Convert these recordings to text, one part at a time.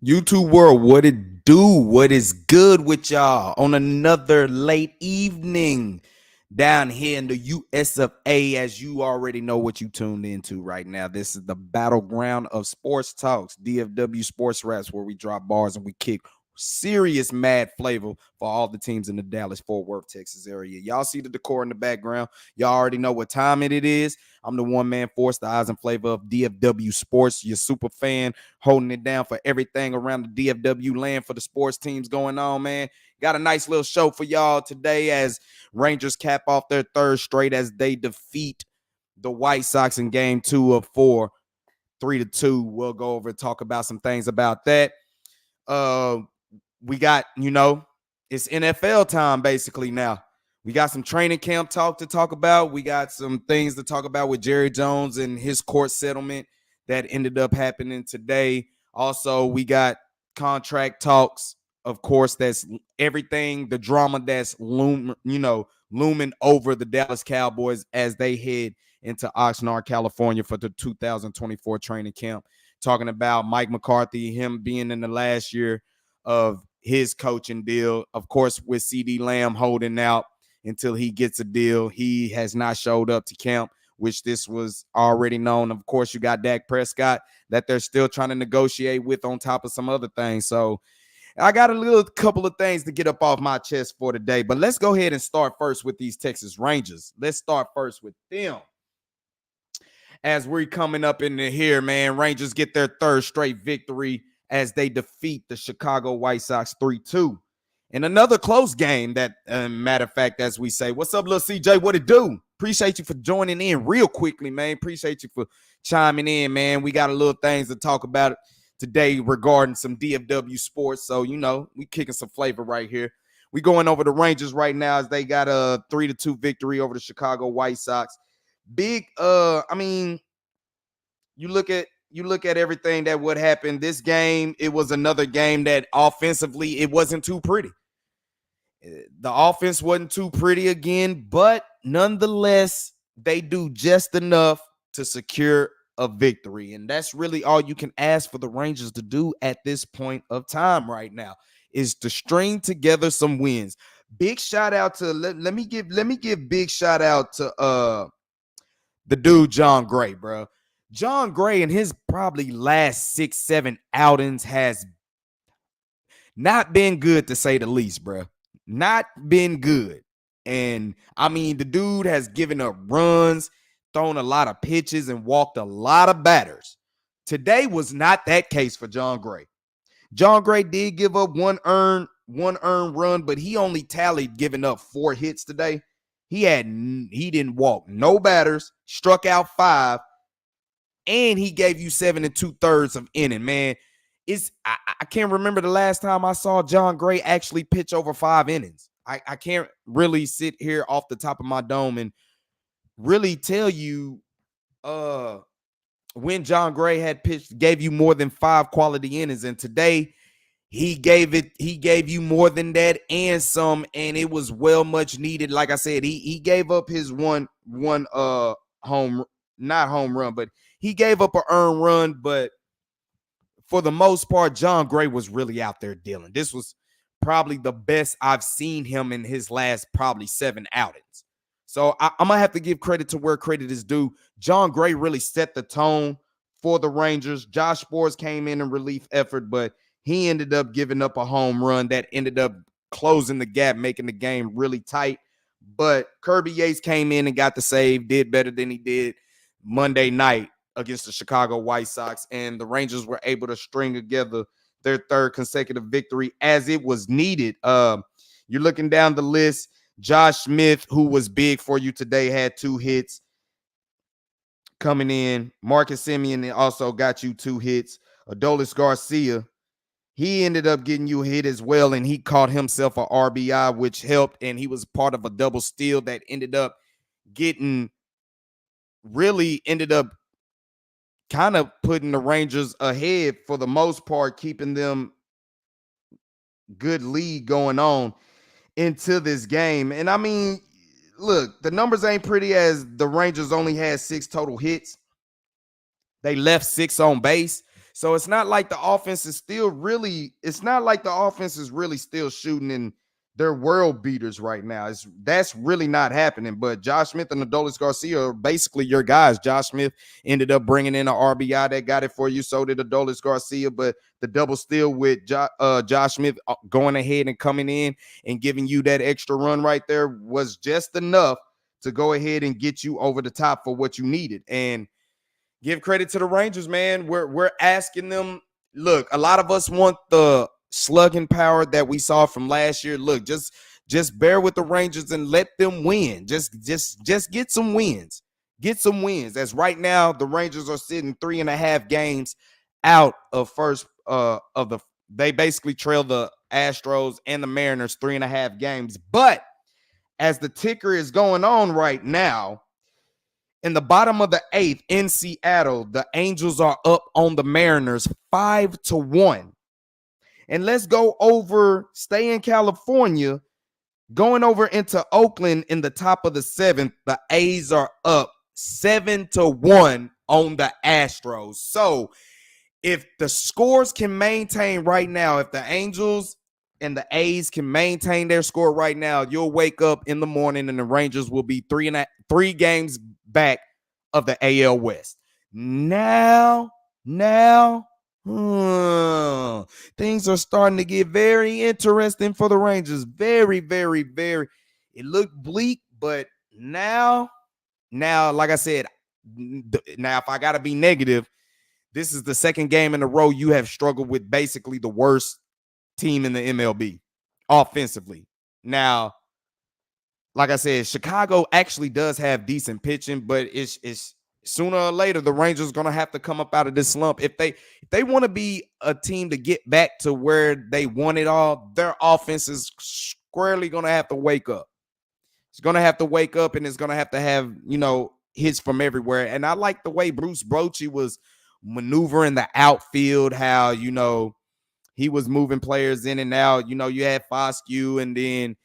YouTube world, what it do? What is good with y'all on another late evening down here in the US of A? As you already know what you tuned into right now. This is the battleground of sports talks, DFW Sports Raps, where we drop bars and we kick serious mad flavor for all the teams in the Dallas Fort Worth, Texas area. Y'all see the decor in the background. Y'all already know what time it is. I'm the one man force, the eyes and flavor of DFW Sports, your super fan holding it down for everything around the DFW land for the sports teams going on, man. Got a nice little show for y'all today as Rangers cap off their third straight as they defeat the White Sox in game 2 of 4, 3-2. We'll go over and talk about some things about that. We got, it's NFL time basically now. We got some training camp talk to talk about. We got some things to talk about with Jerry Jones and his court settlement that ended up happening today. Also, we got contract talks. Of course, that's everything, the drama that's looming over the Dallas Cowboys as they head into Oxnard, California for the 2024 training camp. Talking about Mike McCarthy, him being in the last year of his coaching deal. Of course, with CeeDee Lamb holding out until he gets a deal. He has not showed up to camp, which this was already known. Of course, you got Dak Prescott that they're still trying to negotiate with on top of some other things. So I got a couple of things to get up off my chest for today. But let's go ahead and start first with these Texas Rangers. Let's start first with them. As we're coming up into here, man, Rangers get their third straight victory as they defeat the Chicago White Sox 3-2. In another close game that, matter of fact, as we say, what's up, little CJ? What it do? Appreciate you for joining in real quickly, man. Appreciate you for chiming in, man. We got a little things to talk about today regarding some DFW sports. So, we kicking some flavor right here. We going over the Rangers right now as they got a 3-2 victory over the Chicago White Sox. Big, you look at everything that would happen. This game, it was another game that offensively, it wasn't too pretty. The offense wasn't too pretty again, but nonetheless, they do just enough to secure a victory. And that's really all you can ask for the Rangers to do at this point of time right now, is to string together some wins. Big shout out to let me give big shout out to the dude John Gray, bro. John Gray in his probably last 6-7 outings has not been good, to say the least, bro. Not been good. And the dude has given up runs, thrown a lot of pitches, and walked a lot of batters. Today was not that case for John Gray. John Gray did give up one earned run, but he only tallied giving up 4 hits today. He didn't walk no batters, struck out 5, and he gave you 7 2/3 of inning, man. I can't remember the last time I saw John Gray actually pitch over 5 innings. I can't really sit here off the top of my dome and really tell you when John Gray had pitched, gave you more than 5 quality innings. And today he gave you more than that and some, and it was well much needed. Like I said, he gave up his one not home run, but he gave up an earned run. But for the most part, John Gray was really out there dealing. This was probably the best I've seen him in his last probably 7 outings. So I'm going to have to give credit to where credit is due. John Gray really set the tone for the Rangers. Josh Sborz came in relief effort, but he ended up giving up a home run that ended up closing the gap, making the game really tight. But Kirby Yates came in and got the save, did better than he did Monday night against the Chicago White Sox, and the Rangers were able to string together their third consecutive victory as it was needed. You're looking down the list. Josh Smith, who was big for you today, had 2 hits coming in. Marcus Semien also got you 2 hits. Adolis Garcia, he ended up getting you a hit as well, and he caught himself a RBI, which helped, and he was part of a double steal that ended up kind of putting the Rangers ahead for the most part, keeping them good lead going on into this game. And look, the numbers ain't pretty as the Rangers only had 6 total hits. They left 6 on base. So it's not like the offense is still really, it's not like the offense is really still shooting in their world beaters right now. That's really not happening. But Josh Smith and Adolis Garcia are basically your guys. Josh Smith ended up bringing in an RBI that got it for you. So did Adolis Garcia. But the double steal with Josh Smith going ahead and coming in and giving you that extra run right there was just enough to go ahead and get you over the top for what you needed. And give credit to the Rangers, man. We're asking them. Look, a lot of us want the slugging power that we saw from last year. Look, just bear with the Rangers and let them win. Just get some wins. Get some wins. As right now, the Rangers are sitting 3.5 games out of first of the. They basically trail the Astros and the Mariners 3.5 games. But as the ticker is going on right now, in the bottom of the 8th in Seattle, the Angels are up on the Mariners 5-1. And let's go over, stay in California, going over into Oakland in the top of the 7th. The A's are up 7-1 on the Astros. So if the scores can maintain right now, if the Angels and the A's can maintain their score right now, you'll wake up in the morning and the Rangers will be 3 games back of the AL West. Now, things are starting to get very interesting for the Rangers. Very, very, very. It looked bleak, but now, like I said, now if I got to be negative, this is the second game in a row you have struggled with basically the worst team in the MLB offensively. Now, like I said, Chicago actually does have decent pitching, but it's sooner or later the Rangers going to have to come up out of this slump. If they want to be a team to get back to where they want it all, their offense is squarely going to have to wake up. It's going to have to wake up, and it's going to have, hits from everywhere. And I like the way Bruce Bochy was maneuvering the outfield, how, he was moving players in and out. You had Foscue, and then,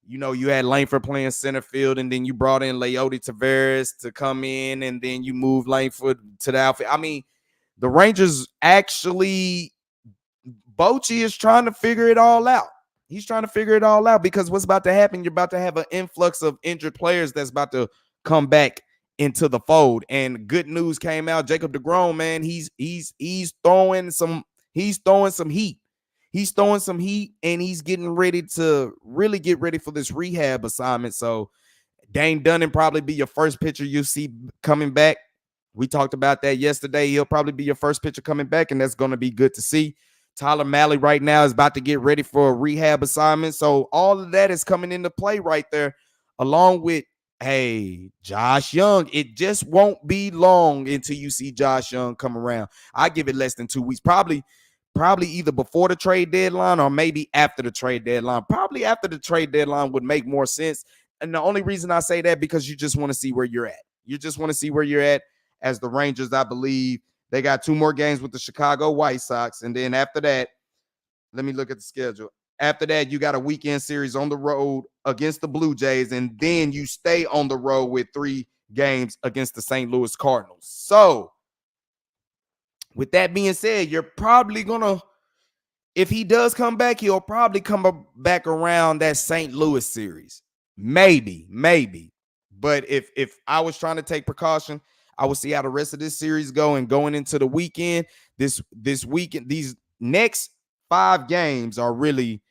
you had Langford playing center field, and then you brought in Leody Taveras to come in, and then you moved Langford to the outfield. I mean, the Rangers actually, Bochy is trying to figure it all out. He's trying to figure it all out because what's about to happen, you're about to have an influx of injured players that's about to come back into the fold. And good news came out. Jacob deGrom, man, he's throwing some heat. He's throwing some heat, and he's getting ready to really get ready for this rehab assignment. So Dane Dunning probably be your first pitcher you see coming back. We talked about that yesterday. He'll probably be your first pitcher coming back, and that's going to be good to see. Tyler Mahle right now is about to get ready for a rehab assignment. So all of that is coming into play right there, along with, hey, Josh Young. It just won't be long until you see Josh Young come around. I give it less than 2 weeks. Probably either before the trade deadline or maybe after the trade deadline. Probably after the trade deadline would make more sense. And the only reason I say that because you just want to see where you're at. You just want to see where you're at as the Rangers, I believe. They got 2 more games with the Chicago White Sox. And then after that, let me look at the schedule. After that, you got a weekend series on the road against the Blue Jays. And then you stay on the road with 3 games against the St. Louis Cardinals. So, with that being said, you're probably going to, if he does come back, he'll probably come back around that St. Louis series. Maybe. But if I was trying to take precaution, I would see how the rest of this series go, and going into the weekend, this weekend, these next 5 games are really,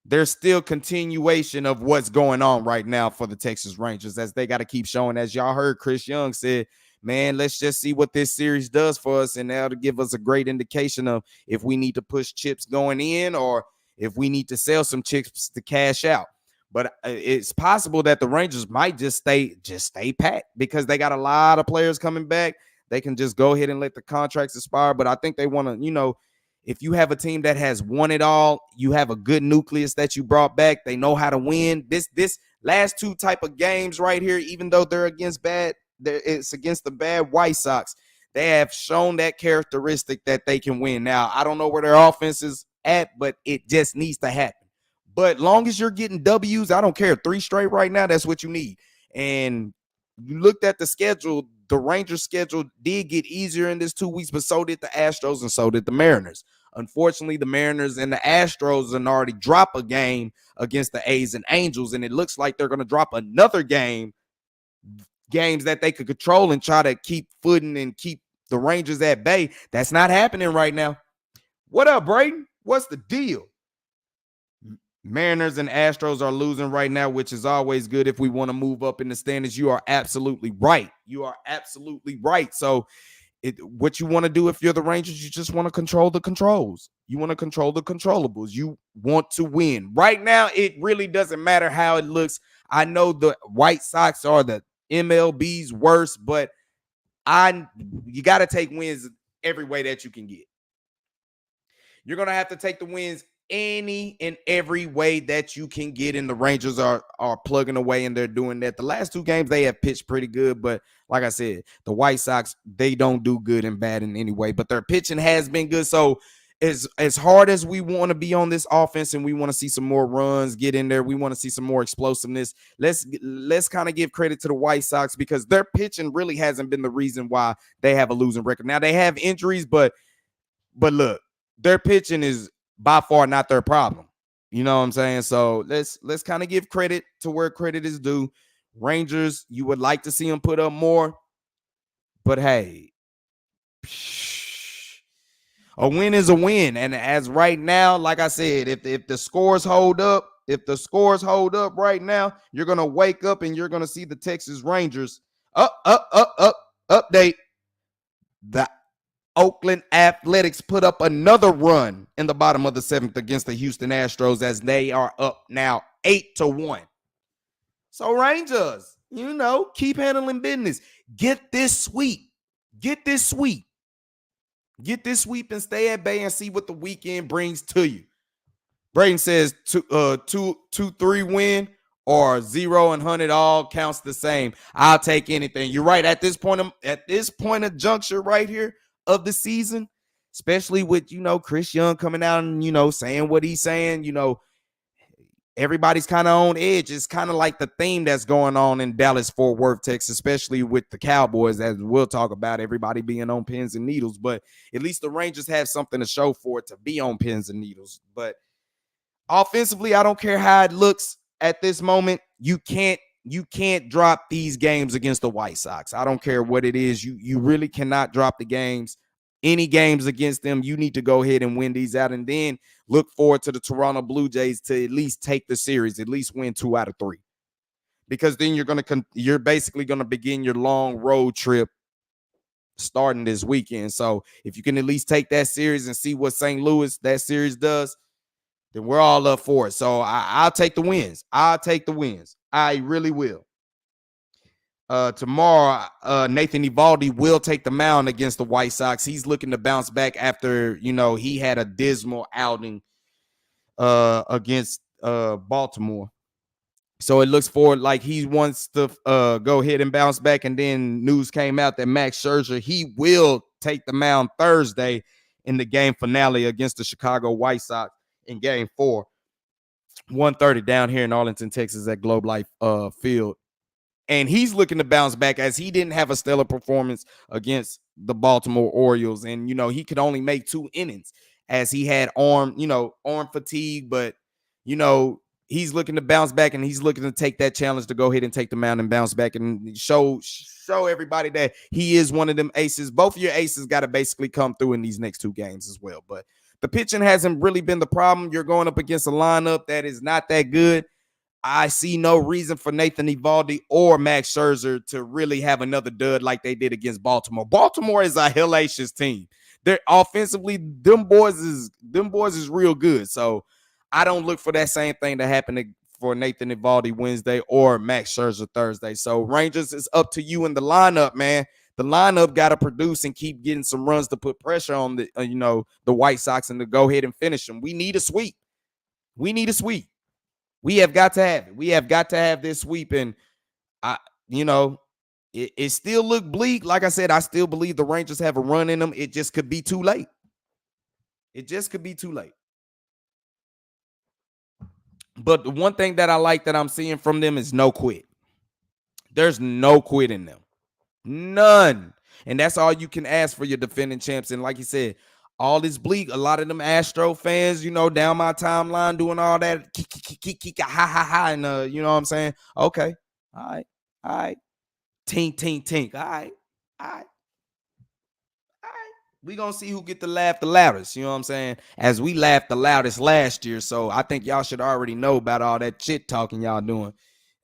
there's still continuation of what's going on right now for the Texas Rangers, as they got to keep showing. As y'all heard, Chris Young said, man, let's just see what this series does for us, and that'll give us a great indication of if we need to push chips going in or if we need to sell some chips to cash out. But it's possible that the Rangers might just stay pat because they got a lot of players coming back. They can just go ahead and let the contracts expire. But I think they want to, if you have a team that has won it all, you have a good nucleus that you brought back. They know how to win. This last 2 type of games right here, even though they're against it's against the bad White Sox, they have shown that characteristic that they can win. Now, I don't know where their offense is at, but it just needs to happen. But long as you're getting W's, I don't care. 3 straight right now, that's what you need. And you looked at the schedule, the Rangers schedule did get easier in this 2 weeks, but so did the Astros and so did the Mariners. Unfortunately, the Mariners and the Astros have already dropped a game against the A's and Angels, and it looks like they're going to drop another games that they could control and try to keep footing and keep the Rangers at bay. That's not happening right now. What up, Brayden? What's the deal? Mariners and Astros are losing right now, which is always good if we want to move up in the standings. You are absolutely right. You are absolutely right. So what you want to do if you're the Rangers, you just want to control the controls. You want to control the controllables. You want to win. Right now, it really doesn't matter how it looks. I know the White Sox are the MLB's worst, but you got to take wins every way that you can get. You're going to have to take the wins any and every way that you can get, and the Rangers are plugging away, and they're doing that. The last 2 games, they have pitched pretty good, but like I said, the White Sox, they don't do good and bad in any way, but their pitching has been good. So as hard as we want to be on this offense and we want to see some more runs get in there, we want to see some more explosiveness, let's kind of give credit to the White Sox because their pitching really hasn't been the reason why they have a losing record. Now, they have injuries, but look, their pitching is by far not their problem. You know what I'm saying? So let's kind of give credit to where credit is due. Rangers, you would like to see them put up more, but hey, a win is a win. And as right now, like I said, if the scores hold up, right now, you're gonna wake up and you're gonna see the Texas Rangers update. The Oakland Athletics put up another run in the bottom of the 7th against the Houston Astros as they are up now 8-1. So Rangers, keep handling business. Get this sweep. Get this sweep and stay at bay and see what the weekend brings to you. Brayden says 2-3 win or 0 and 100 all counts the same. I'll take anything. You're right. At this point of juncture right here of the season, especially with Chris Young coming out and saying what he's saying, everybody's kind of on edge. It's kind of like the theme that's going on in Dallas, Fort Worth, Texas, especially with the Cowboys, as we'll talk about, everybody being on pins and needles. But at least the Rangers have something to show for it to be on pins and needles. But offensively, I don't care how it looks at this moment. You can't drop these games against the White Sox. I don't care what it is. You really cannot drop the games. Any games against them, you need to go ahead and win these out and then look forward to the Toronto Blue Jays to at least take the series, at least win 2 out of 3. Because then you're basically going to begin your long road trip starting this weekend. So if you can at least take that series and see what St. Louis, that series does, then we're all up for it. So I'll take the wins. I really will. Tomorrow, Nathan Eovaldi will take the mound against the White Sox. He's looking to bounce back after, he had a dismal outing against Baltimore. So it looks forward like he wants to go ahead and bounce back. And then news came out that Max Scherzer, he will take the mound Thursday in the game finale against the Chicago White Sox in Game 4, 1:30 down here in Arlington, Texas at Globe Life Field. And he's looking to bounce back as he didn't have a stellar performance against the Baltimore Orioles. And, he could only make 2 innings as he had arm fatigue. But, he's looking to bounce back and he's looking to take that challenge to go ahead and take the mound and bounce back and show everybody that he is one of them aces. Both of your aces got to basically come through in these next 2 games as well. But the pitching hasn't really been the problem. You're going up against a lineup that is not that good. I see no reason for Nathan Eovaldi or Max Scherzer to really have another dud like they did against Baltimore. Baltimore is a hellacious team. They're offensively, them boys is real good. So I don't look for that same thing to happen for Nathan Eovaldi Wednesday or Max Scherzer Thursday. So Rangers, is up to you in the lineup, man. The lineup got to produce and keep getting some runs to put pressure on the the White Sox and to go ahead and finish them. We need a sweep. We have got to have it. We have got to have this sweep. And it still look bleak. Like I said, I still believe the Rangers have a run in them. It just could be too late. But the one thing that I like that I'm seeing from them is no quit. There's no quit in them. None. And that's all you can ask for your defending champs. And like you said, all this bleak, a lot of them Astro fans, down my timeline doing all that, ha ha ha, and you know what I'm saying? Okay, all right, tink, tink, tink, all right, all right. We gonna see who get to laugh the loudest, you know what I'm saying? As we laughed the loudest last year, so I think y'all should already know about all that shit talking y'all doing.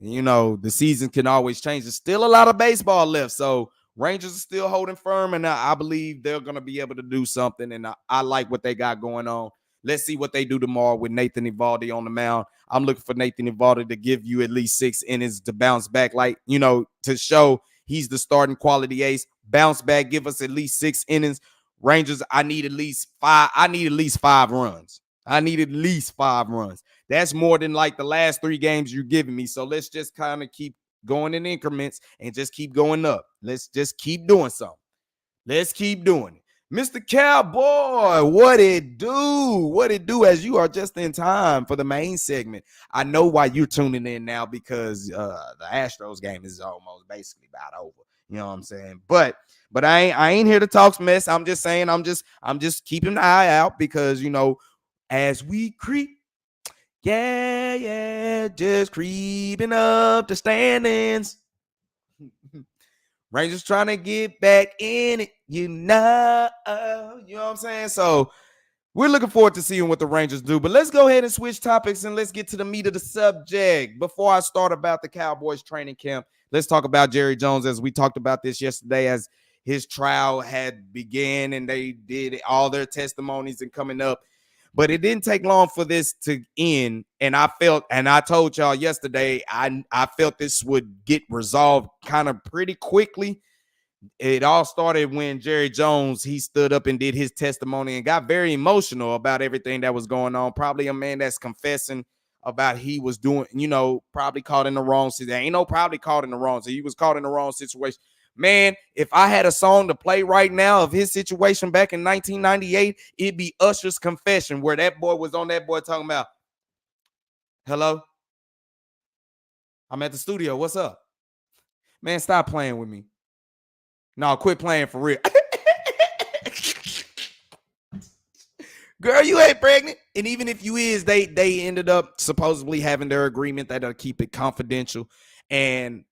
The season can always change. There's still a lot of baseball left, so Rangers are still holding firm, and I believe they're gonna be able to do something. And I like what they got going on. Let's see what they do tomorrow with Nathan Eovaldi on the mound. I'm looking for Nathan Eovaldi to give you at least 6 innings to bounce back, to show he's the starting quality ace. Bounce back, give us at least 6 innings. Rangers, I need at least 5. I need at least 5 runs. I need at least 5 runs. That's more than like the last 3 games you're giving me. So let's just kind of keep going in increments and just keep going up. Let's just keep doing something. Let's keep doing it. Mr. Cowboy, what it do? What it do? As you are just in time for the main segment. I know why you're tuning in now, because the Astros game is almost basically about over. You know what I'm saying? But I ain't here to talk mess. I'm just saying I'm just keeping an eye out, because as we creep, just creeping up the standings. Rangers trying to get back in it, you know what I'm saying? So we're looking forward to seeing what the Rangers do. But let's go ahead and switch topics and let's get to the meat of the subject. Before I start about the Cowboys training camp, let's talk about Jerry Jones, as we talked about this yesterday, as his trial had began and they did all their testimonies and coming up. But it didn't take long for this to end. And I told y'all yesterday, I felt this would get resolved kind of pretty quickly. It all started when Jerry Jones, he stood up and did his testimony and got very emotional about everything that was going on. Probably a man that's confessing about he was doing, probably caught in the wrong situation. Ain't no probably caught in the wrong. So he was caught in the wrong situation. Man, if I had a song to play right now of his situation back in 1998, it'd be Usher's Confession, where that boy was on that boy talking about, hello, I'm at the studio. What's up? Man, stop playing with me. No, quit playing for real. Girl, you ain't pregnant. And even if you is, they ended up supposedly having their agreement that they'll keep it confidential. And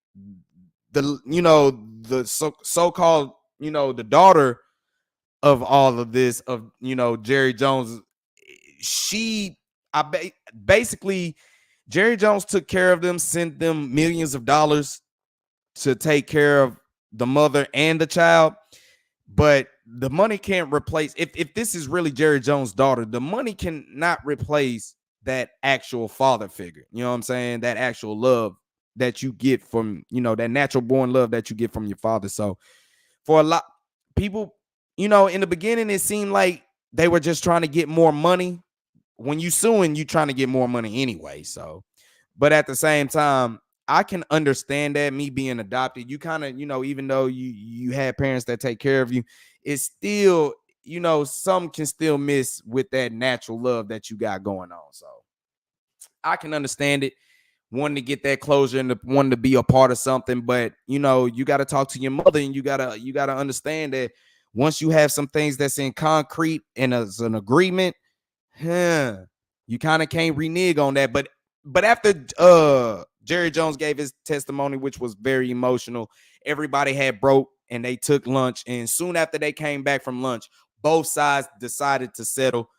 the so-called, the daughter of all of this, of, Jerry Jones, basically Jerry Jones took care of them, sent them millions of dollars to take care of the mother and the child. But the money can't replace, if this is really Jerry Jones' daughter, the money cannot replace that actual father figure. You know what I'm saying? That actual love that you get from, that natural born love that you get from your father. So for a lot people, in the beginning, it seemed like they were just trying to get more money. When you suing, you trying to get more money anyway. So, but at the same time, I can understand that, me being adopted, you kind of, even though you had parents that take care of you, it's still, some can still miss with that natural love that you got going on. So I can understand it, wanting to get that closure and wanting to be a part of something. But, you got to talk to your mother, and you got to understand that once you have some things that's in concrete and as an agreement, you kind of can't renege on that. But after Jerry Jones gave his testimony, which was very emotional, everybody had broke and they took lunch. And soon after they came back from lunch, both sides decided to settle.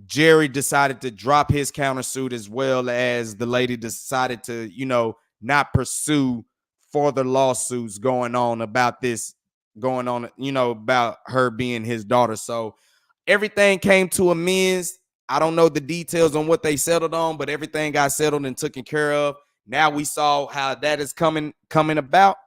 Jerry decided to drop his countersuit, as well as the lady decided to, not pursue further lawsuits going on about this, about her being his daughter. So everything came to amends. I don't know the details on what they settled on, but everything got settled and taken care of. Now we saw how that is coming about.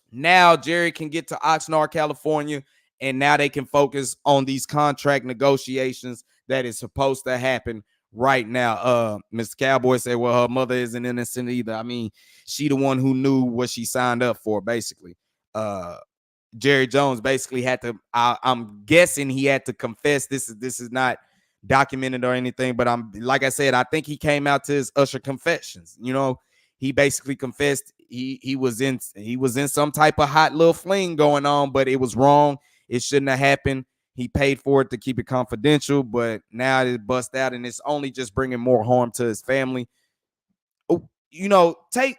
Now Jerry can get to Oxnard, California, and now they can focus on these contract negotiations that is supposed to happen right now. Mr. Cowboy said, well, her mother isn't innocent either. I mean, she the one who knew what she signed up for, basically. Jerry Jones basically had to, I'm guessing he had to confess. This is not documented or anything, but like I said, I think he came out to his Usher confessions. he basically confessed he was in some type of hot little fling going on, but it was wrong. It shouldn't have happened. He paid for it to keep it confidential, but now it bust out, and it's only just bringing more harm to his family. Take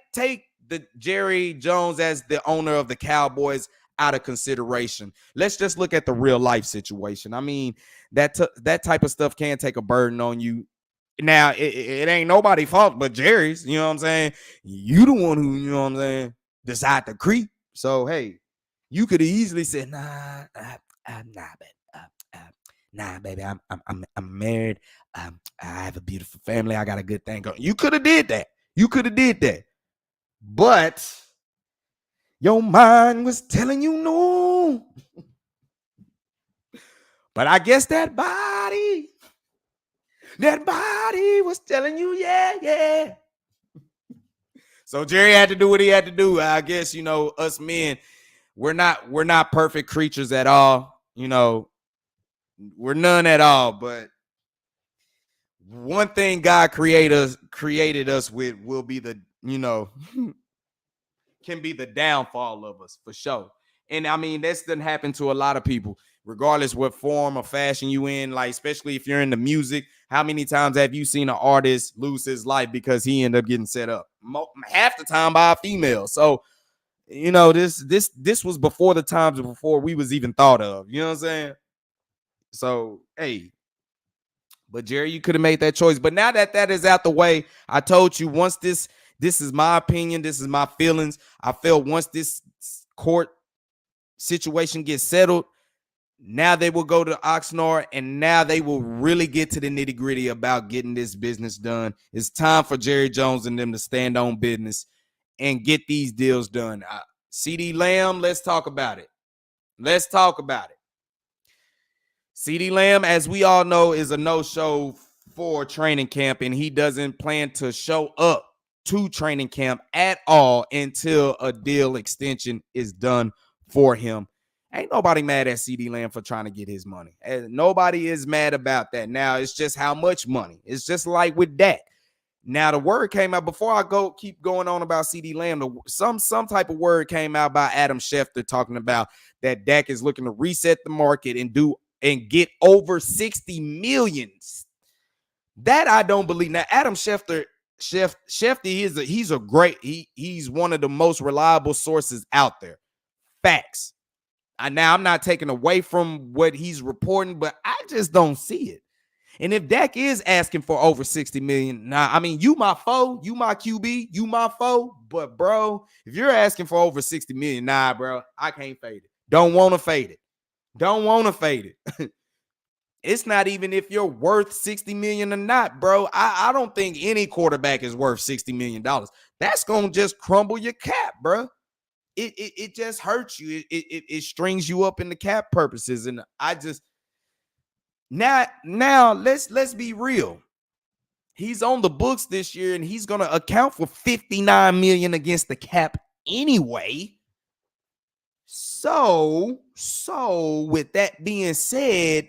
the Jerry Jones as the owner of the Cowboys out of consideration. Let's just look at the real life situation. I mean, that type of stuff can take a burden on you. Now, it ain't nobody's fault but Jerry's. You know what I'm saying? You the one who, you know what I'm saying, decide to creep. So, hey, you could have easily said, nah, baby, I'm married. I have a beautiful family. I got a good thing going. You could have did that. But your mind was telling you no. But I guess that body was telling you, yeah. So Jerry had to do what he had to do. I guess, us men, we're not perfect creatures at all. We're none at all. But one thing God created us with will be the, can be the downfall of us for sure. And I mean, this doesn't happen to a lot of people, regardless what form or fashion you in, like, especially if you're in the music. How many times have you seen an artist lose his life because he ended up getting set up? Half the time by a female. So, this was before the times before we was even thought of. You know what I'm saying? So, hey, but Jerry, you could have made that choice. But now that is out the way, I told you, once this is my opinion, this is my feelings. I felt once this court situation gets settled, now they will go to Oxnard, and now they will really get to the nitty-gritty about getting this business done. It's time for Jerry Jones and them to stand on business and get these deals done. CeeDee Lamb, let's talk about it. CeeDee Lamb, as we all know, is a no-show for training camp, and he doesn't plan to show up to training camp at all until a deal extension is done for him. Ain't nobody mad at CeeDee Lamb for trying to get his money. And nobody is mad about that. Now, it's just how much money. It's just like with Dak. Now, the word came out before I keep going on about CeeDee Lamb. Some type of word came out by Adam Schefter talking about that Dak is looking to reset the market and get over 60 million. That I don't believe. Now, Adam Schefter, he's one of the most reliable sources out there. Facts. Now, I'm not taking away from what he's reporting, but I just don't see it. And if Dak is asking for over 60 million, I mean, you my foe, you my QB, you my foe. But, bro, if you're asking for over 60 million, bro, I can't fade it. Don't want to fade it. It's not even if you're worth 60 million or not, bro. I don't think any quarterback is worth $60 million. That's going to just crumble your cap, bro. It just hurts you. It strings you up in the cap purposes. And I just now let's be real. He's on the books this year, and he's gonna account for 59 million against the cap anyway. So with that being said,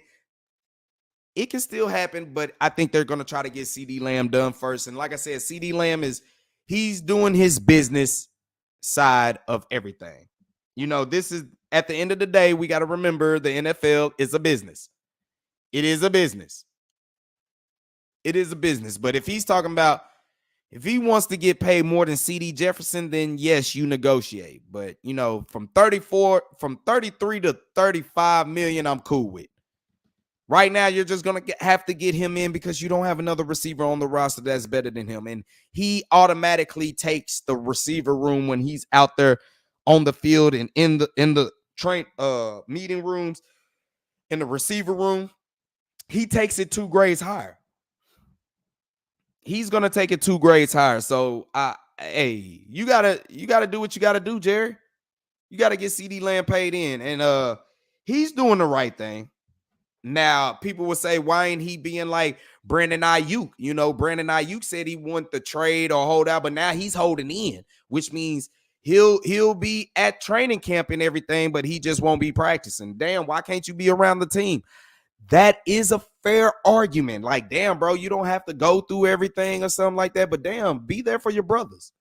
it can still happen, but I think they're gonna try to get CeeDee Lamb done first. And like I said, CeeDee Lamb he's doing his business side of everything. This is, at the end of the day, we got to remember the NFL is a business. It is a business. But if he's talking about, if he wants to get paid more than CD Jefferson, then yes, you negotiate. But from 33 to 35 million, I'm cool with. Right now, you're just going to have to get him in because you don't have another receiver on the roster that's better than him. And he automatically takes the receiver room when he's out there on the field and in the meeting rooms, in the receiver room. He takes it 2 grades higher. He's going to take it 2 grades higher. So, hey, you got to do what you got to do, Jerry. You got to get CeeDee Lamb paid in. And he's doing the right thing. Now, people will say, why ain't he being like Brandon Ayuk? Brandon Ayuk said he want the trade or hold out, but now he's holding in, which means he'll be at training camp and everything, but he just won't be practicing. Damn, why can't you be around the team? That is a fair argument. Like, damn, bro, you don't have to go through everything or something like that, but damn, be there for your brothers.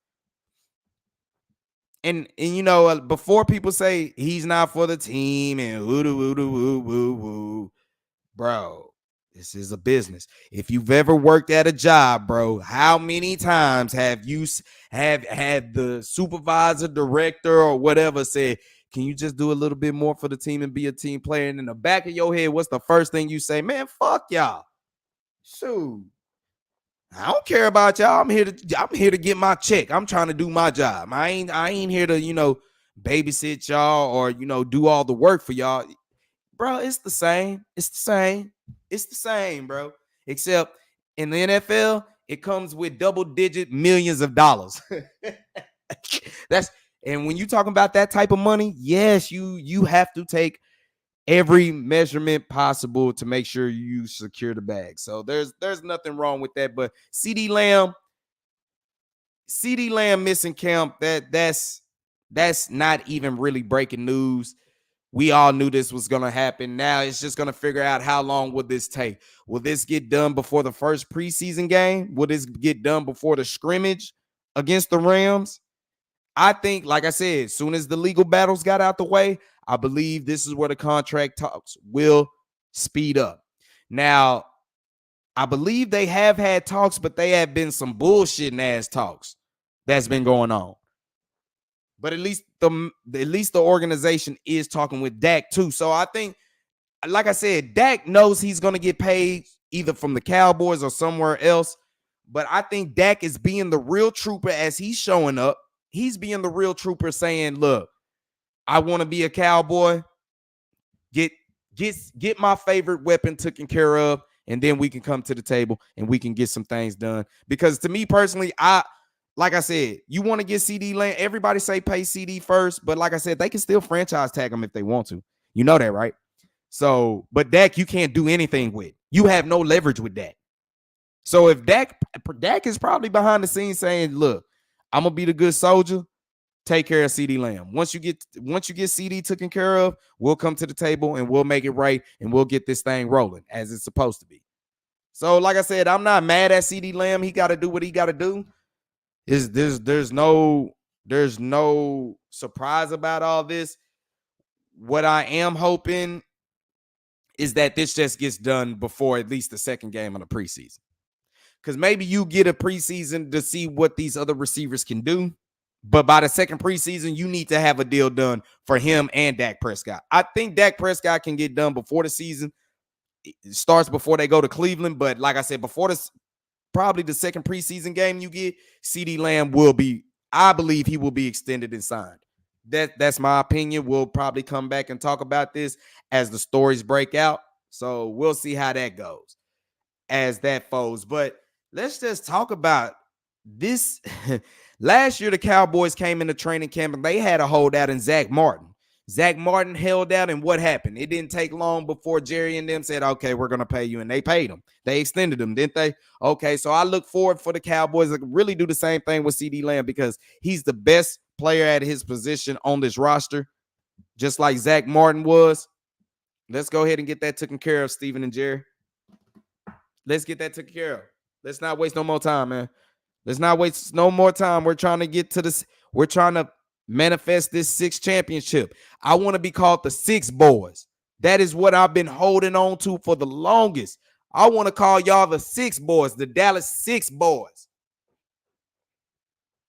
and you know, before people say he's not for the team and woo woo woo woo woo, bro, this is a business. If you've ever worked at a job, bro, how many times have you have had the supervisor, director, or whatever said, can you just do a little bit more for the team and be a team player? And in the back of your head, what's the first thing you say? Man, fuck y'all. Shoot. I don't care about y'all. I'm here to get my check. I'm trying to do my job. I ain't here to, babysit y'all or, do all the work for y'all. Bro, it's the same. It's the same. It's the same, bro. Except in the NFL, it comes with double-digit millions of dollars. And when you talking about that type of money, yes, you have to take every measurement possible to make sure you secure the bag. So there's nothing wrong with that. But CeeDee Lamb missing camp, that's not even really breaking news. We all knew this was going to happen. Now it's just going to figure out how long will this take. Will this get done before the first preseason game? Will this get done before the scrimmage against the Rams? I think, like I said, as soon as the legal battles got out the way, I believe this is where the contract talks will speed up. Now, I believe they have had talks, but they have been some bullshitting ass talks that's been going on. But at least the organization is talking with Dak too. So I think, like I said, Dak knows he's going to get paid either from the Cowboys or somewhere else. But I think Dak is being the real trooper as he's showing up. He's being the real trooper saying, look, I want to be a Cowboy. Get my favorite weapon taken care of, and then we can come to the table and we can get some things done. Because to me personally, like I said, you want to get CeeDee Lamb. Everybody say pay CeeDee first, but like I said, they can still franchise tag him if they want to. You know that, right? So, but Dak, you can't do anything with. You have no leverage with Dak. So if Dak is probably behind the scenes saying, look, I'm gonna be the good soldier. Take care of CeeDee Lamb. Once you get CeeDee taken care of, we'll come to the table and we'll make it right and we'll get this thing rolling as it's supposed to be. So, like I said, I'm not mad at CeeDee Lamb. He got to do what he got to do. There's no surprise about all this. What I am hoping is that this just gets done before at least the second game of the preseason. Because maybe you get a preseason to see what these other receivers can do. But by the second preseason, you need to have a deal done for him and Dak Prescott. I think Dak Prescott can get done before the season. It starts before they go to Cleveland. But like I said, before this, probably the second preseason game you get, CeeDee Lamb I believe he will be extended and signed. That's my opinion. We'll probably come back and talk about this as the stories break out. So we'll see how that goes as that folds. But let's just talk about this. Last year, the Cowboys came into training camp and they had a holdout in Zach Martin. Zach Martin held out, and what happened? It didn't take long before Jerry and them said, okay, we're going to pay you, and they paid him. They extended him, didn't they? Okay, so I look forward for the Cowboys to really do the same thing with CeeDee Lamb because he's the best player at his position on this roster, just like Zach Martin was. Let's go ahead and get that taken care of, Steven and Jerry. Let's get that taken care of. Let's not waste no more time, man. Let's not waste no more time. We're trying to get to this. We're trying to manifest this 6th championship. I want to be called the 6 boys. That is what I've been holding on to for the longest. I want to call y'all the 6 boys, the Dallas 6 boys.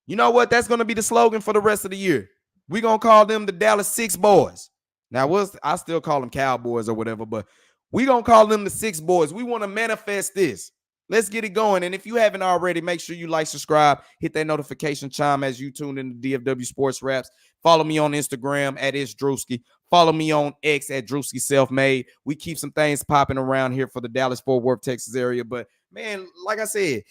You know what? That's going to be the slogan for the rest of the year. We're going to call them the Dallas 6 boys. Now, I still call them Cowboys or whatever, but we're going to call them the 6 boys. We want to manifest this. Let's get it going. And if you haven't already, make sure you like, subscribe, hit that notification chime as you tune in to DFW Sports Raps. Follow me on Instagram at @ItsDrewski. Follow me on X at Drewski Selfmade. We keep some things popping around here for the Dallas-Fort Worth, Texas area. But, man, like I said,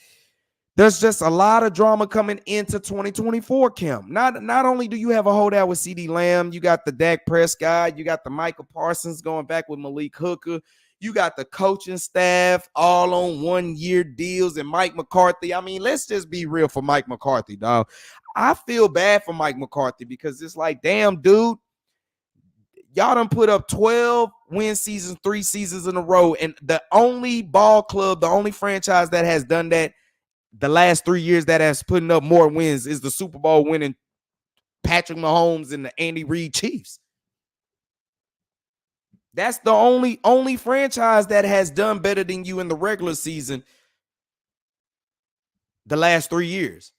there's just a lot of drama coming into 2024 camp. Not only do you have a holdout with CeeDee Lamb, you got the Dak Prescott, you got the Michael Parsons going back with Malik Hooker. You got the coaching staff all on 1-year deals and Mike McCarthy. I mean, let's just be real for Mike McCarthy, dog. I feel bad for Mike McCarthy because it's like, damn, dude, y'all done put up 12 win seasons, 3 seasons in a row. And the only ball club, the only franchise that has done that the last 3 years that has putting up more wins is the Super Bowl winning Patrick Mahomes and the Andy Reid Chiefs. That's the only franchise that has done better than you in the regular season the last 3 years.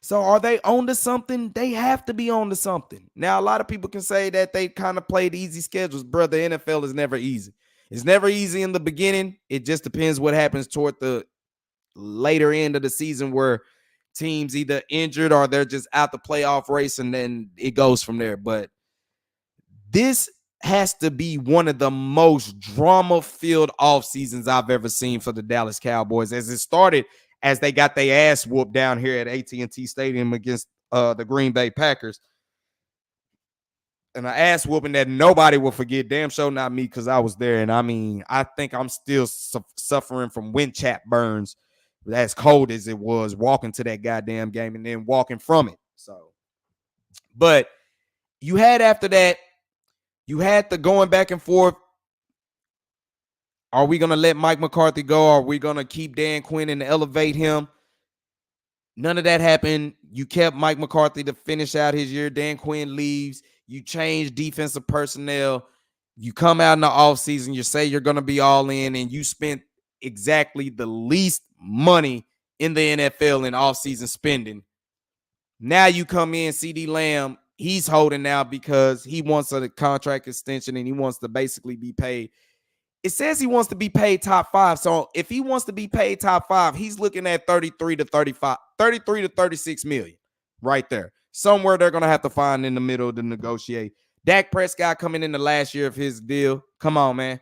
So are they on to something? They have to be on to something. Now, a lot of people can say that they kind of played easy schedules. Bro, the NFL is never easy. It's never easy in the beginning. It just depends what happens toward the later end of the season where teams either injured or they're just out the playoff race, and then it goes from there. But this has to be one of the most drama-filled off seasons I've ever seen for the Dallas Cowboys, as it started as they got their ass whooped down here at AT&T Stadium against the Green Bay Packers. And an ass whooping that nobody will forget. Damn sure not me, because I was there. And I mean, I think I'm still suffering from wind chap burns, as cold as it was walking to that goddamn game and then walking from it. So, but you had after that, you had the going back and forth. Are we going to let Mike McCarthy go? Are we going to keep Dan Quinn and elevate him? None of that happened. You kept Mike McCarthy to finish out his year. Dan Quinn leaves. You change defensive personnel. You come out in the offseason. You say you're going to be all in, and you spent exactly the least money in the NFL in offseason spending. Now you come in, CeeDee Lamb, he's holding out because he wants a contract extension and he wants to basically be paid. It says he wants to be paid top 5. So if he wants to be paid top 5, he's looking at 33 to 36 million right there. Somewhere they're going to have to find in the middle to negotiate. Dak Prescott coming in the last year of his deal. Come on, man.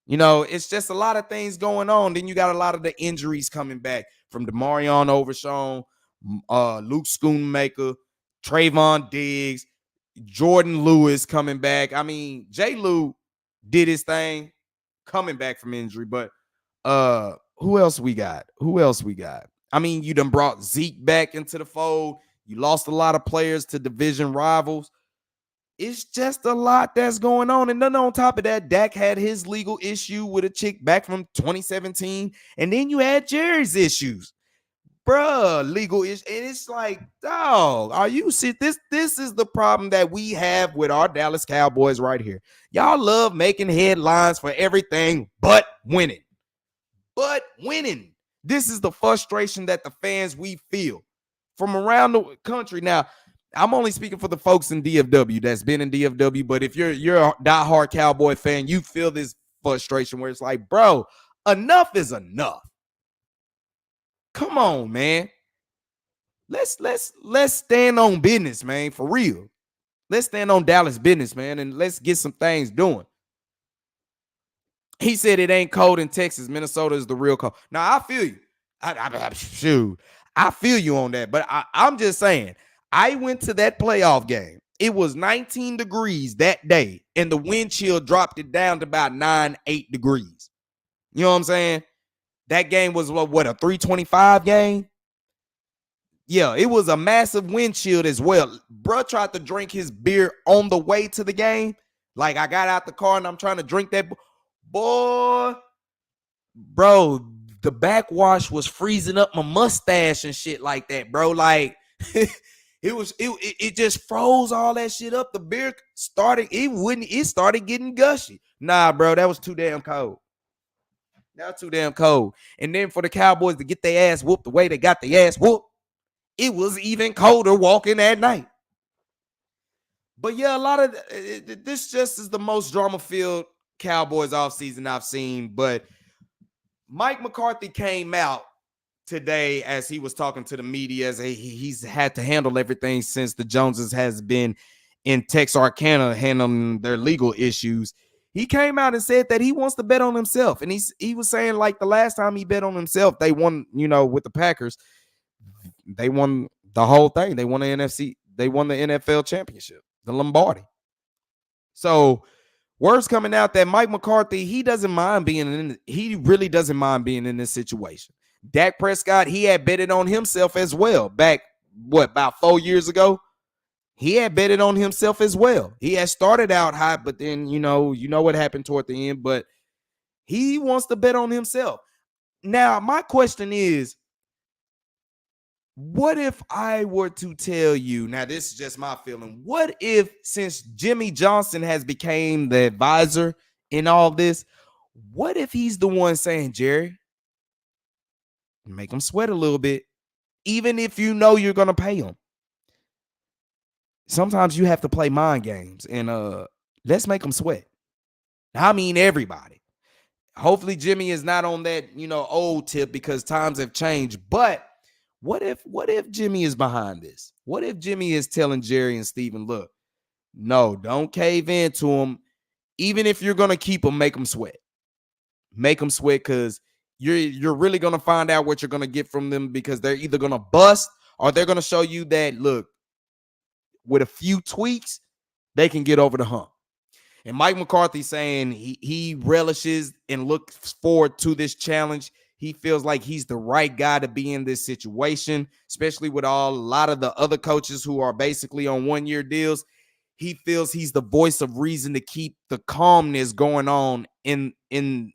You know, it's just a lot of things going on. Then you got a lot of the injuries coming back from DeMarion Overshown, Luke Schoonmaker, Trayvon Diggs, Jordan Lewis coming back. I mean, J. Lou did his thing coming back from injury, but who else we got? I mean, you done brought Zeke back into the fold. You lost a lot of players to division rivals. It's just a lot that's going on. And then on top of that, Dak had his legal issue with a chick back from 2017. And then you had Jerry's issues. Bruh, legal issue. And it's like, dog, are you see this? This is the problem that we have with our Dallas Cowboys right here. Y'all love making headlines for everything but winning. This is the frustration that the fans we feel from around the country. Now, I'm only speaking for the folks in DFW that's been in DFW, but if you're a diehard Cowboy fan, you feel this frustration where it's like, bro, enough is enough. Come on, man. Let's stand on business, man, for real. Let's stand on Dallas business, man, and let's get some things doing. He said it ain't cold in Texas. Minnesota is the real cold. Now, I feel you. I feel you on that, but I'm just saying, I went to that playoff game. It was 19 degrees that day, and the wind chill dropped it down to about 8 degrees. You know what I'm saying? That game was what a 325 game? Yeah, it was a massive wind chill as well. Bruh tried to drink his beer on the way to the game. Like, I got out the car and I'm trying to drink that. Boy, bro, the backwash was freezing up my mustache and shit like that, bro. Like, it just froze all that shit up. The beer started, it started getting gushy. Nah, bro, that was too damn cold. That was too damn cold. And then for the Cowboys to get their ass whooped the way they got their ass whooped, it was even colder walking that night. But yeah, a lot of this just is the most drama-filled Cowboys offseason I've seen. But Mike McCarthy came out today as he was talking to the media, as he's had to handle everything since the Joneses has been in Texarkana handling their legal issues. He came out and said that he wants to bet on himself. And he was saying, like, the last time he bet on himself, they won, with the Packers. They won the whole thing. They won the NFC. They won the NFL championship, the Lombardi. So words coming out that Mike McCarthy, he really doesn't mind being in this situation. Dak Prescott, he had betted on himself as well back, about 4 years ago? He had betted on himself as well. He had started out hot, but then, you know what happened toward the end, but he wants to bet on himself. Now, my question is, What if I were to tell you, now this is just my feeling, what if since Jimmy Johnson has became the advisor in all this, what if he's the one saying, Jerry, make him sweat a little bit, even if you know you're going to pay him? Sometimes you have to play mind games, and let's make them sweat. I mean, everybody. Hopefully Jimmy is not on that, old tip because times have changed. But what if Jimmy is behind this? What if Jimmy is telling Jerry and Steven, look, no, don't cave into him. Even if you're gonna keep him, make him sweat. Make them sweat, because you're really gonna find out what you're gonna get from them, because they're either gonna bust or they're gonna show you that, look, with a few tweaks, they can get over the hump. And Mike McCarthy saying he relishes and looks forward to this challenge. He feels like he's the right guy to be in this situation, especially with a lot of the other coaches who are basically on one-year deals. He feels he's the voice of reason to keep the calmness going on within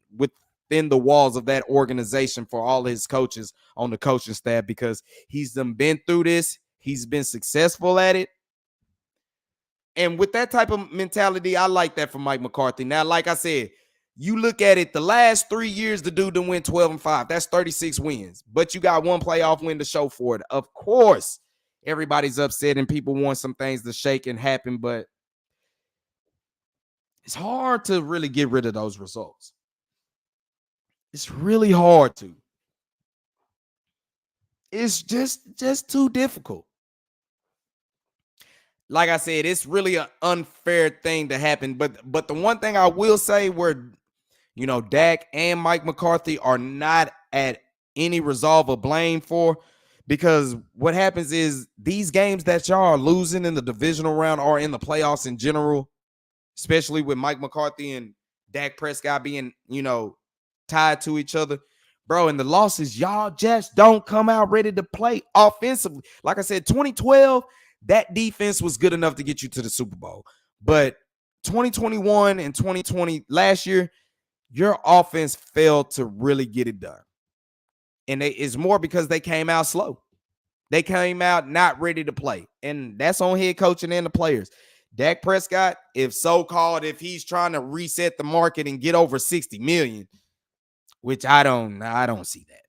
the walls of that organization for all his coaches on the coaching staff, because he's been through this. He's been successful at it. And with that type of mentality, I like that for Mike McCarthy. Now, like I said, you look at it, the last 3 years, the dude done went 12-5. That's 36 wins. But you got one playoff win to show for it. Of course, everybody's upset and people want some things to shake and happen, but it's hard to really get rid of those results. It's really hard to. It's just too difficult. Like I said, it's really an unfair thing to happen. But the one thing I will say, where, Dak and Mike McCarthy are not at any resolve of blame for, because what happens is these games that y'all are losing in the divisional round or in the playoffs in general, especially with Mike McCarthy and Dak Prescott being, tied to each other, bro, and the losses, y'all just don't come out ready to play offensively. Like I said, 2012, that defense was good enough to get you to the Super Bowl. But 2021 and 2020, last year, your offense failed to really get it done. And it's more because they came out slow. They came out not ready to play. And that's on head coaching and the players. Dak Prescott, if he's trying to reset the market and get over 60 million, which I don't see that.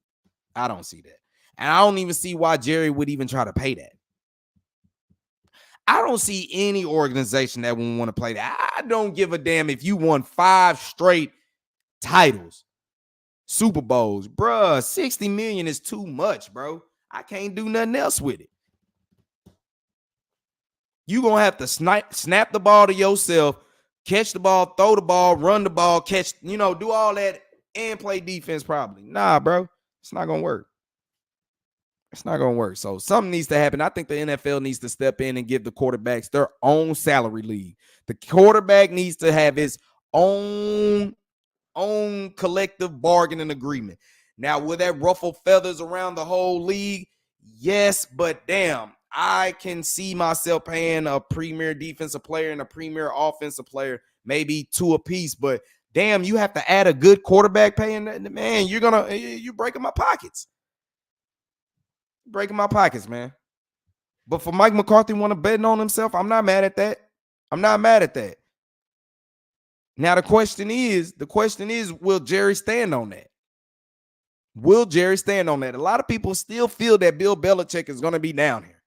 I don't see that. And I don't even see why Jerry would even try to pay that. I don't see any organization that would want to play that. I don't give a damn if you won 5 straight titles, Super Bowls. Bruh, 60 million is too much, bro. I can't do nothing else with it. You're going to have to snap the ball to yourself, catch the ball, throw the ball, run the ball, catch, do all that and play defense probably. Nah, bro. It's not going to work. It's not going to work. So something needs to happen. I think the NFL needs to step in and give the quarterbacks their own salary league. The quarterback needs to have his own collective bargaining agreement. Now, will that ruffle feathers around the whole league? Yes, but damn, I can see myself paying a premier defensive player and a premier offensive player, maybe 2 apiece, but damn, you have to add a good quarterback paying, man, you're breaking my pockets. Breaking my pockets, man. But for Mike McCarthy want to bet on himself, I'm not mad at that. I'm not mad at that. Now, the question is, will Jerry stand on that? Will Jerry stand on that? A lot of people still feel that Bill Belichick is going to be down here.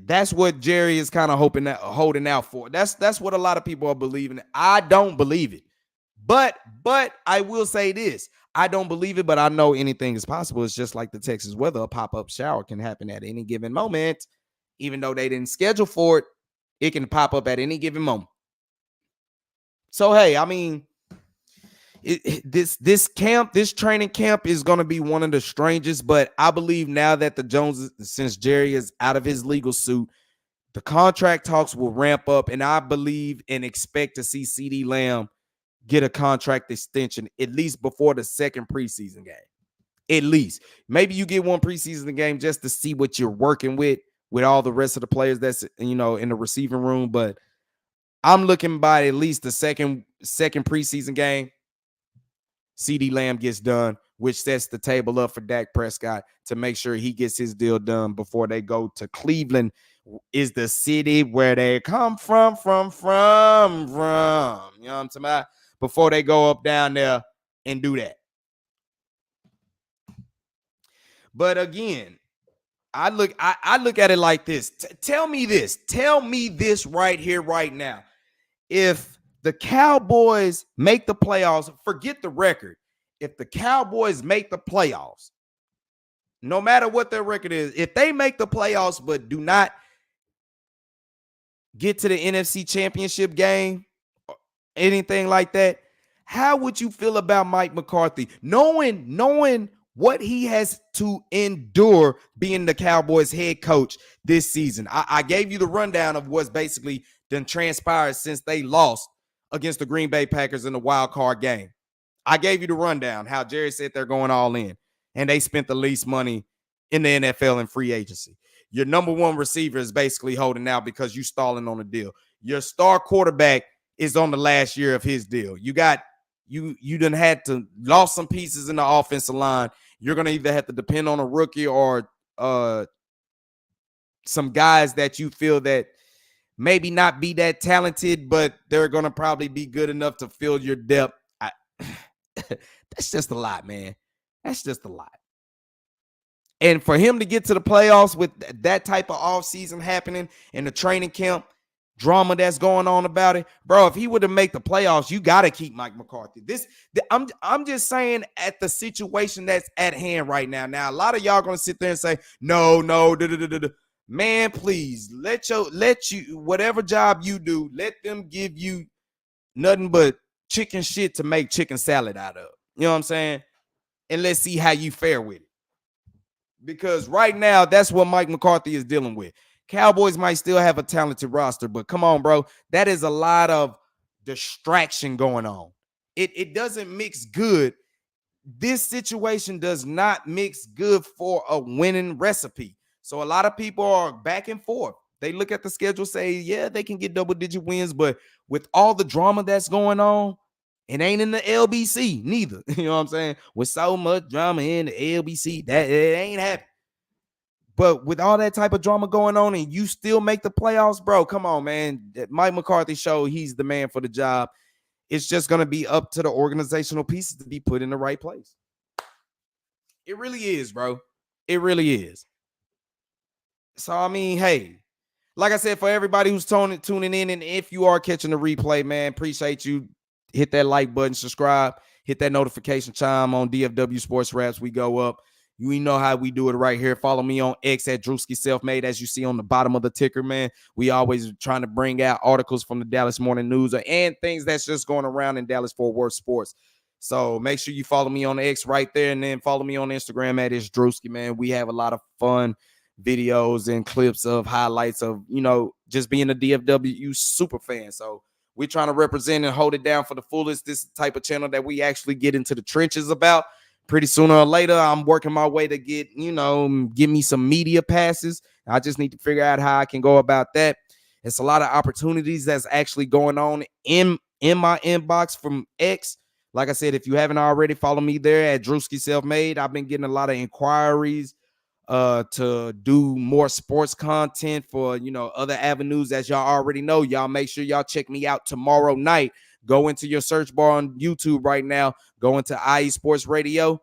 That's what Jerry is kind of holding out for. That's what a lot of people are believing. I don't believe it. But I will say this. I don't believe it, but I know anything is possible. It's just like the Texas weather. A pop-up shower can happen at any given moment. Even though they didn't schedule for it, it can pop up at any given moment. So, hey, I mean, this training camp is going to be one of the strangest, but I believe now that the Joneses, since Jerry is out of his legal suit, the contract talks will ramp up, and I believe and expect to see CeeDee Lamb get a contract extension at least before the second preseason game. At least. Maybe you get one preseason game just to see what you're working with all the rest of the players that's, in the receiving room. But I'm looking by at least the second preseason game, CeeDee Lamb gets done which sets the table up for Dak Prescott to make sure he gets his deal done before they go to Cleveland, is the city where they come from. You know what I'm talking about? Before they go up down there and do that. But again, I look at it like this. Tell me this right here, right now. If the Cowboys make the playoffs, forget the record. If the Cowboys make the playoffs, no matter what their record is, if they make the playoffs but do not get to the NFC Championship game, anything like that, how would you feel about Mike McCarthy? Knowing what he has to endure being the Cowboys head coach this season. I gave you the rundown of what's basically done transpired since they lost against the Green Bay Packers in the wild card game. I gave you the rundown, how Jerry said they're going all in, and they spent the least money in the NFL in free agency. Your number one receiver is basically holding out because you stalling on a deal. Your star quarterback is on the last year of his deal. You done had to lost some pieces in the offensive line. You're going to either have to depend on a rookie or some guys that you feel that maybe not be that talented, but they're going to probably be good enough to fill your depth. That's just a lot, man. That's just a lot. And for him to get to the playoffs with that type of offseason happening and the training camp drama that's going on about it, bro, if he were to make the playoffs, you got to keep Mike McCarthy. I'm just saying at the situation that's at hand right now. Now, a lot of y'all going to sit there and say, no, man, please let you, whatever job you do, let them give you nothing but chicken shit to make chicken salad out of. You know what I'm saying? And let's see how you fare with it. Because right now, that's what Mike McCarthy is dealing with. Cowboys might still have a talented roster, but come on, bro. That is a lot of distraction going on. It doesn't mix good. This situation does not mix good for a winning recipe. So a lot of people are back and forth. They look at the schedule, say, yeah, they can get double-digit wins, but with all the drama that's going on, it ain't in the LBC neither. You know what I'm saying? With so much drama in the LBC, that it ain't happening. But with all that type of drama going on and you still make the playoffs, bro, come on, man. Mike McCarthy showed he's the man for the job. It's just going to be up to the organizational pieces to be put in the right place. It really is, bro. It really is. So, I mean, hey, like I said, for everybody who's tuning in, and if you are catching the replay, man, appreciate you. Hit that like button, subscribe, hit that notification chime on DFW Sports Raps. We go up. You know how we do it right here. Follow me on X at Drewski Selfmade, as you see on the bottom of the ticker, man. We always trying to bring out articles from the Dallas Morning News and things that's just going around in Dallas-Fort Worth sports. So make sure you follow me on X right there, and then follow me on Instagram at It's Drewski, man. We have a lot of fun videos and clips of highlights of, just being a DFW super fan. So we're trying to represent and hold it down for the fullest. This type of channel that we actually get into the trenches about. Pretty sooner or later, I'm working my way to give me some media passes. I just need to figure out how I can go about that. It's a lot of opportunities that's actually going on in my inbox from X. Like I said, if you haven't already, follow me there at Drewski Selfmade. I've been getting a lot of inquiries to do more sports content for, other avenues. As y'all already know, y'all make sure y'all check me out tomorrow night. Go into your search bar on YouTube right now. Go into IE Sports Radio.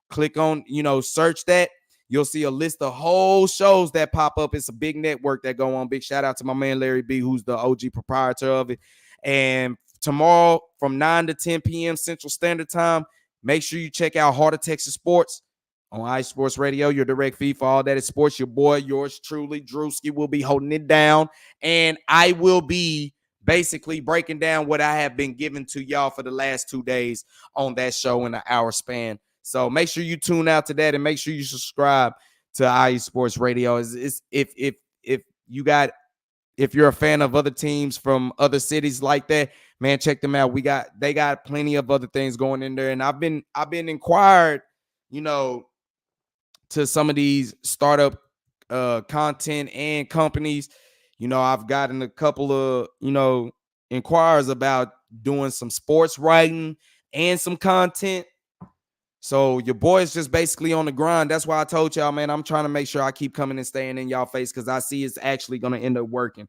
Click on, search that. You'll see a list of whole shows that pop up. It's a big network that go on. Big shout out to my man Larry B, who's the OG proprietor of it. And tomorrow from 9 to 10 p.m. Central Standard Time, make sure you check out Heart of Texas Sports on IE Sports Radio, your direct feed for all that is sports. Your boy, yours truly, Drewski, will be holding it down. And I will be basically breaking down what I have been giving to y'all for the last 2 days on that show in an hour span. So make sure you tune out to that and make sure you subscribe to IE Sports Radio. If you're a fan of other teams from other cities like that, man, check them out. They got plenty of other things going in there. And I've been inquired, to some of these startup content and companies. I've gotten a couple of, inquiries about doing some sports writing and some content. So your boy is just basically on the grind. That's why I told y'all, man, I'm trying to make sure I keep coming and staying in y'all face because I see it's actually going to end up working.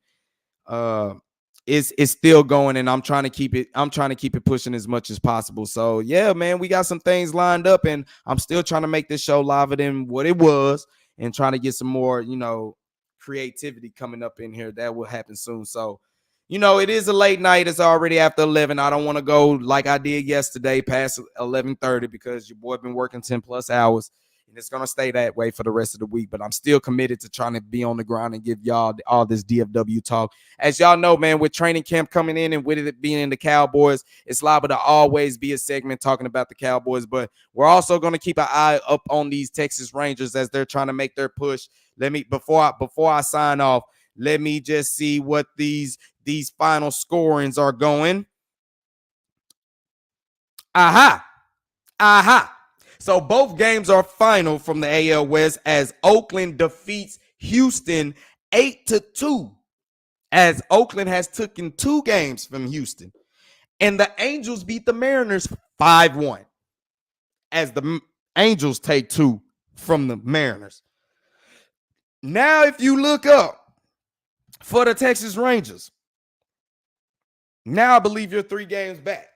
It's still going, and I'm trying to keep it pushing as much as possible. So yeah, man, we got some things lined up, and I'm still trying to make this show liver than what it was, and trying to get some more, creativity coming up in here. That will happen soon. So, it is a late night. It's already after 11. I don't want to go like I did yesterday past 11:30 because your boy been working 10 plus hours. And it's going to stay that way for the rest of the week. But I'm still committed to trying to be on the ground and give y'all all this DFW talk. As y'all know, man, with training camp coming in and with it being in the Cowboys, it's liable to always be a segment talking about the Cowboys. But we're also going to keep an eye up on these Texas Rangers as they're trying to make their push. Before I sign off, let me just see what these final scorings are going. Aha. So both games are final from the AL West as Oakland defeats Houston 8-2, as Oakland has taken 2 games from Houston. And the Angels beat the Mariners 5-1, as the Angels take 2 from the Mariners. Now, if you look up for the Texas Rangers, now I believe you're 3 games back.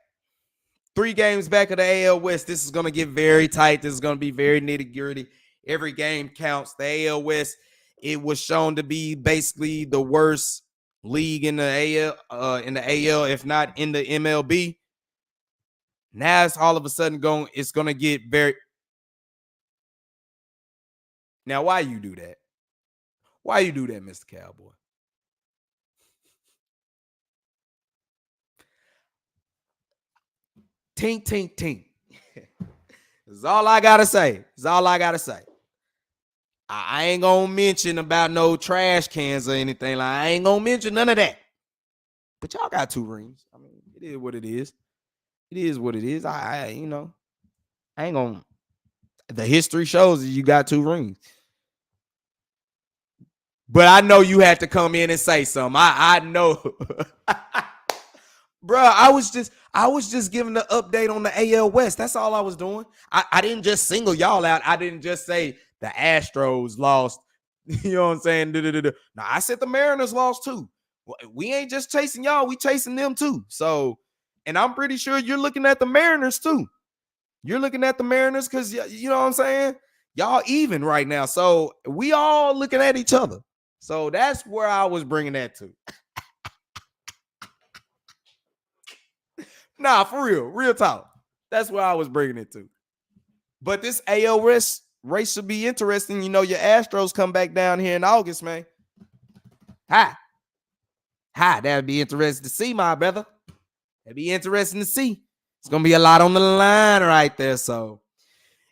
3 games back of the AL West. This is going to get very tight. This is going to be very nitty-gritty. Every game counts. The AL West, it was shown to be basically the worst league in the AL, if not in the MLB. Now it's all of a sudden it's going to get very. Now, why you do that? Why you do that, Mr. Cowboy? Tink, tink, tink. That's all I got to say. That's all I got to say. I ain't going to mention about no trash cans or anything. I ain't going to mention none of that. But y'all got 2 rings. I mean, it is what it is. It is what it is. I ain't going to. The history shows that you got 2 rings. But I know you had to come in and say something. I know. Bro, I was just giving the update on the AL West. That's all I was doing. I didn't just single y'all out. I didn't just say the Astros lost. You know what I'm saying? No, I said the Mariners lost too. We ain't just chasing y'all. We chasing them too. So, and I'm pretty sure you're looking at the Mariners too. You're looking at the Mariners because, you know what I'm saying? Y'all even right now. So we all looking at each other. So that's where I was bringing that to. Nah, for real talk. That's where I was bringing it to. But this AL race should be interesting. You know, your Astros come back down here in August, man. Hi, that'd be interesting to see, my brother. That'd be interesting to see. It's going to be a lot on the line right there. So,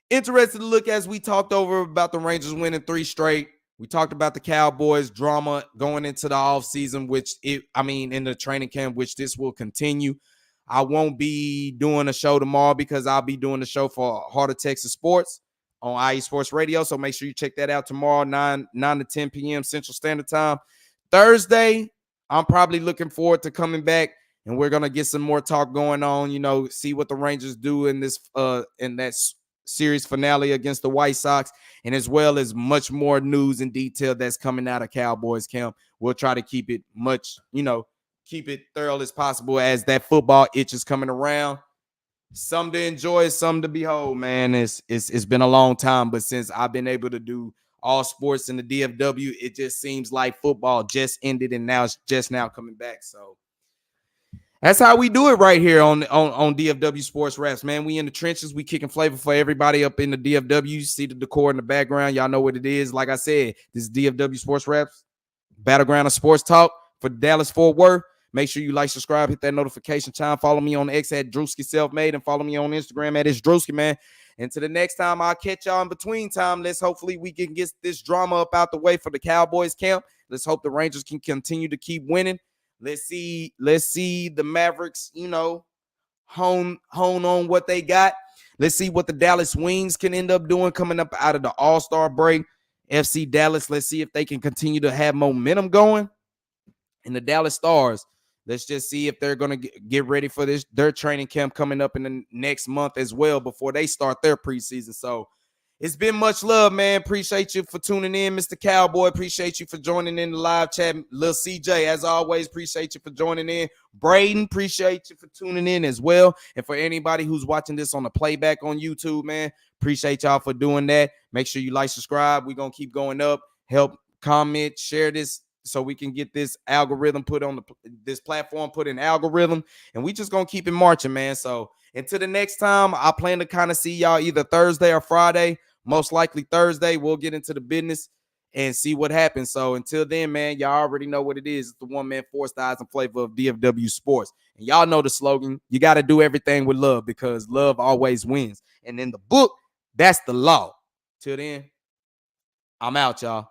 interesting to look as we talked over about the Rangers winning 3 straight. We talked about the Cowboys drama going into the offseason, in the training camp, which this will continue. I won't be doing a show tomorrow because I'll be doing the show for Heart of Texas Sports on IE Sports Radio. So make sure you check that out tomorrow, 9 to 10 p.m. Central Standard Time. Thursday, I'm probably looking forward to coming back, and we're going to get some more talk going on, see what the Rangers do in this in that series finale against the White Sox, and as well as much more news and detail that's coming out of Cowboys camp. We'll try to keep it keep it thorough as possible as that football itch is coming around. Some to enjoy, some to behold, man. It's been a long time, but since I've been able to do all sports in the DFW, it just seems like football just ended and now it's just now coming back. So that's how we do it right here on DFW Sports Raps, man. We in the trenches. We kicking flavor for everybody up in the DFW. You see the decor in the background. Y'all know what it is. Like I said, this is DFW Sports Raps, battleground of sports talk for Dallas-Fort Worth. Make sure you like, subscribe, hit that notification chime. Follow me on X at Drewski Selfmade and follow me on Instagram at Drewski, man. Until the next time, I'll catch y'all in between time. Hopefully we can get this drama up out the way for the Cowboys camp. Let's hope the Rangers can continue to keep winning. Let's see the Mavericks, hone on what they got. Let's see what the Dallas Wings can end up doing coming up out of the All-Star break. FC Dallas, let's see if they can continue to have momentum going. And the Dallas Stars, Let's just see if they're going to get ready for their training camp coming up in the next month as well before they start their preseason. So it's been much love, man. Appreciate you for tuning in, Mr. Cowboy. Appreciate you for joining in the live chat. Lil CJ, as always, appreciate you for joining in. Braden, appreciate you for tuning in as well. And for anybody who's watching this on the playback on YouTube, man, appreciate y'all for doing that. Make sure you like, subscribe. We're going to keep going up. Help, comment, share this so we can get this algorithm put on this platform, put in algorithm. And we just going to keep it marching, man. So until the next time, I plan to kind of see y'all either Thursday or Friday. Most likely Thursday. We'll get into the business and see what happens. So until then, man, y'all already know what it is. It's the one-man force, the eyes and flavor of DFW Sports. And y'all know the slogan. You got to do everything with love because love always wins. And in the book, that's the law. Till then, I'm out, y'all.